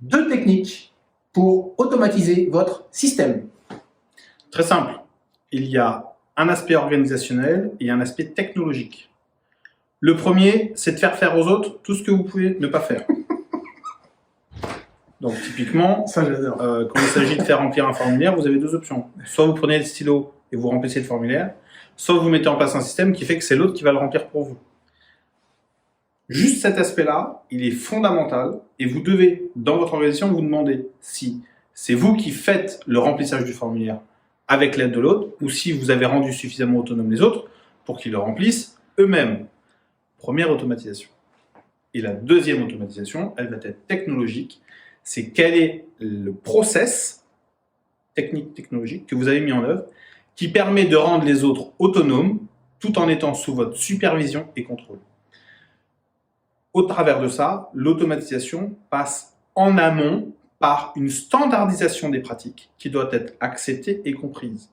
2 techniques pour automatiser votre système. Très simple. Il y a un aspect organisationnel et un aspect technologique. Le premier, c'est de faire aux autres tout ce que vous pouvez ne pas faire. Donc typiquement, ça j'adore. Quand il s'agit de faire remplir un formulaire, vous avez 2 options. Soit vous prenez le stylo et vous remplissez le formulaire, soit vous mettez en place un système qui fait que c'est l'autre qui va le remplir pour vous. Juste cet aspect-là, il est fondamental et vous devez, dans votre organisation, vous demander si c'est vous qui faites le remplissage du formulaire avec l'aide de l'autre ou si vous avez rendu suffisamment autonome les autres pour qu'ils le remplissent eux-mêmes. Première automatisation. Et la deuxième automatisation, elle va être technologique. C'est quel est le process technologique que vous avez mis en œuvre qui permet de rendre les autres autonomes tout en étant sous votre supervision et contrôle. Au travers de ça, l'automatisation passe en amont par une standardisation des pratiques qui doit être acceptée et comprise.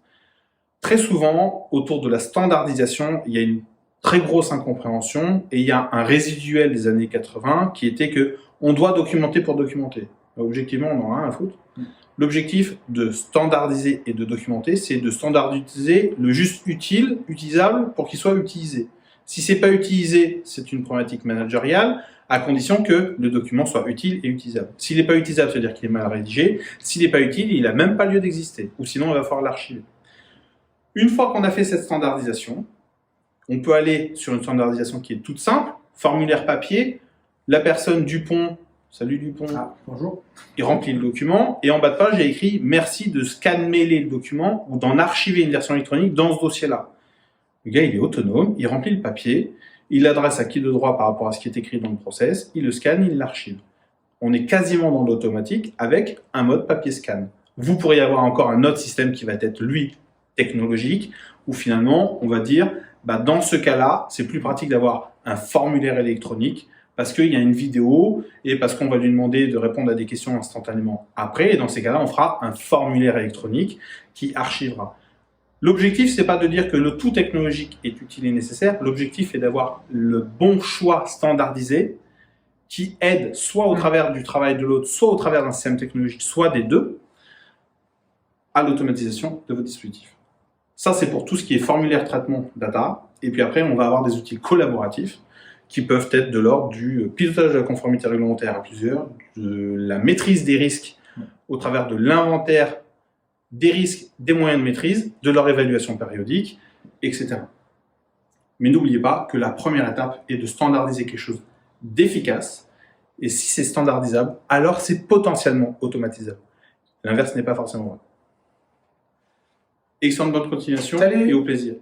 Très souvent, autour de la standardisation, il y a une très grosse incompréhension et il y a un résiduel des années 80 qui était que on doit documenter pour documenter. Objectivement, on n'en a rien à foutre. L'objectif de standardiser et de documenter, c'est de standardiser le juste utile, utilisable, pour qu'il soit utilisé. Si c'est pas utilisé, c'est une problématique managériale, à condition que le document soit utile et utilisable. S'il n'est pas utilisable, ça veut dire qu'il est mal rédigé. S'il n'est pas utile, il n'a même pas lieu d'exister. Ou sinon, il va falloir l'archiver. Une fois qu'on a fait cette standardisation, on peut aller sur une standardisation qui est toute simple. Formulaire papier, la personne Dupont, salut Dupont, bonjour. Il remplit le document et en bas de page, il y a écrit « Merci de scan-mailer le document ou d'en archiver une version électronique dans ce dossier-là ». Le gars, il est autonome, il remplit le papier, il l'adresse à qui de droit par rapport à ce qui est écrit dans le process, il le scanne, il l'archive. On est quasiment dans l'automatique avec un mode papier scan. Vous pourriez avoir encore un autre système qui va être, lui, technologique, où finalement, on va dire, dans ce cas-là, c'est plus pratique d'avoir un formulaire électronique parce qu'il y a une vidéo et parce qu'on va lui demander de répondre à des questions instantanément après. Et dans ces cas-là, on fera un formulaire électronique qui archivera. L'objectif, c'est pas de dire que le tout technologique est utile et nécessaire. L'objectif est d'avoir le bon choix standardisé qui aide soit au travers du travail de l'autre, soit au travers d'un système technologique, soit des deux, à l'automatisation de votre dispositif. Ça, c'est pour tout ce qui est formulaire traitement data. Et puis après, on va avoir des outils collaboratifs qui peuvent être de l'ordre du pilotage de la conformité réglementaire à plusieurs, de la maîtrise des risques au travers de l'inventaire des risques, des moyens de maîtrise, de leur évaluation périodique, etc. Mais n'oubliez pas que la première étape est de standardiser quelque chose d'efficace. Et si c'est standardisable, alors c'est potentiellement automatisable. L'inverse n'est pas forcément vrai. Excellente bonne continuation. Salut. Et au plaisir.